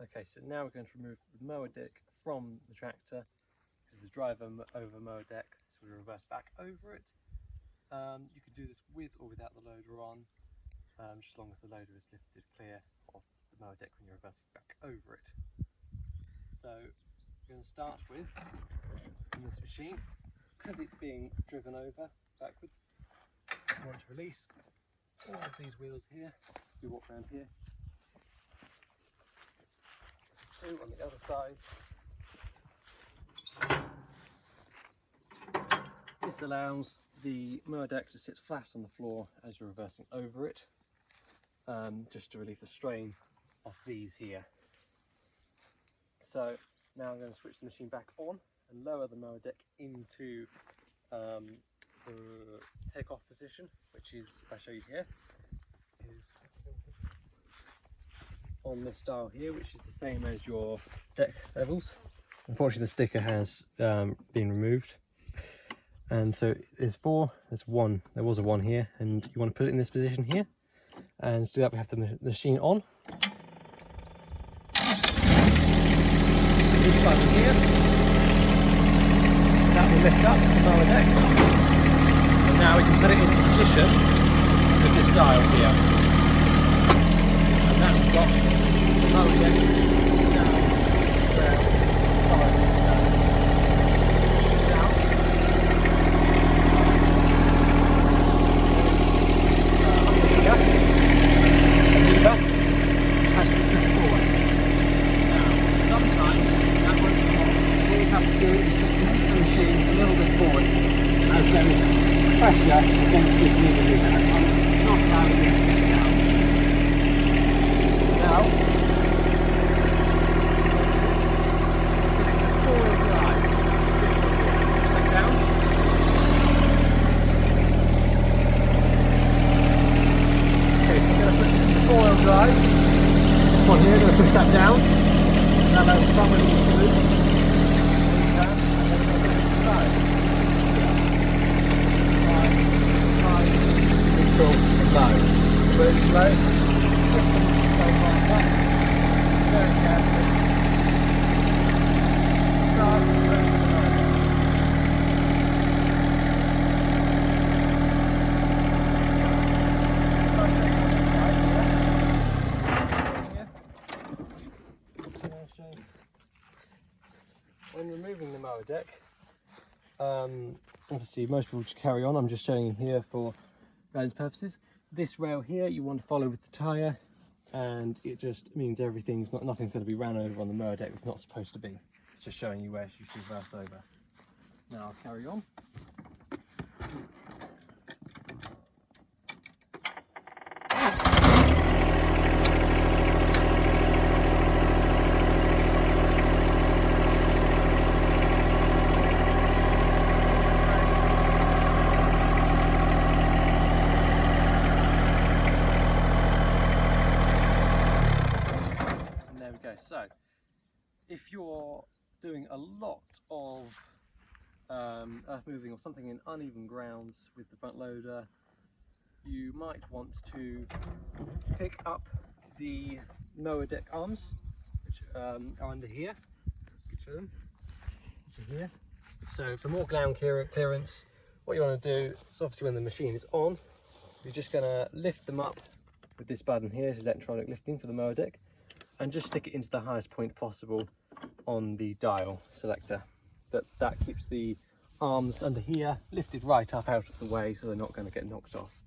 Okay, so now we're going to remove the mower deck from the tractor. This is a drive over mower deck, so we reverse back over it. You can do this with or without the loader on, just as long as the loader is lifted clear of the mower deck when you're reversing back over it. So we're going to start with, in this machine, because it's being driven over backwards, we want to release all of these wheels here. We walk around here. Two on the other side. This allows the mower deck to sit flat on the floor as you're reversing over it, just to relieve the strain off these here. So now I'm going to switch the machine back on and lower the mower deck into the take-off position, which is, if I show you here, is on this dial here, which is the same as your deck levels. Unfortunately, the sticker has been removed, and so there's four. There's one. There was a one here, and you want to put it in this position here. And to do that, we have the machine on. This button here, that will lift up the mower deck, and now we can put it into position with this dial here, and that will drop the mower deck down around 5 meters down. Pressure against this lever here, and I'm not allowing it to get down. Now, four-wheel drive. Step down. Okay, so I'm going to put this into four-wheel drive. This one here, I'm going to push that down. Now that's the front wheel is through. Down, and then I'm going to put it into drive. Neutral and low. Put it slow, lift them both arms up, very carefully. Start, and when removing the mower deck, obviously most people just carry on. I'm just showing you here for guidance purposes. This rail here you want to follow with the tyre, and it just means nothing's going to be ran over on the mower deck that's not supposed to be. It's just showing you where you should reverse over. Now I'll carry on. So, if you're doing a lot of earth moving or something in uneven grounds with the front loader, you might want to pick up the mower deck arms, which are under here. Show them. Which are here. So, for more ground clearance, what you want to do is, obviously when the machine is on, you're just going to lift them up with this button here. This is electronic lifting for the mower deck. And just stick it into the highest point possible on the dial selector. That keeps the arms under here lifted right up out of the way, so they're not going to get knocked off.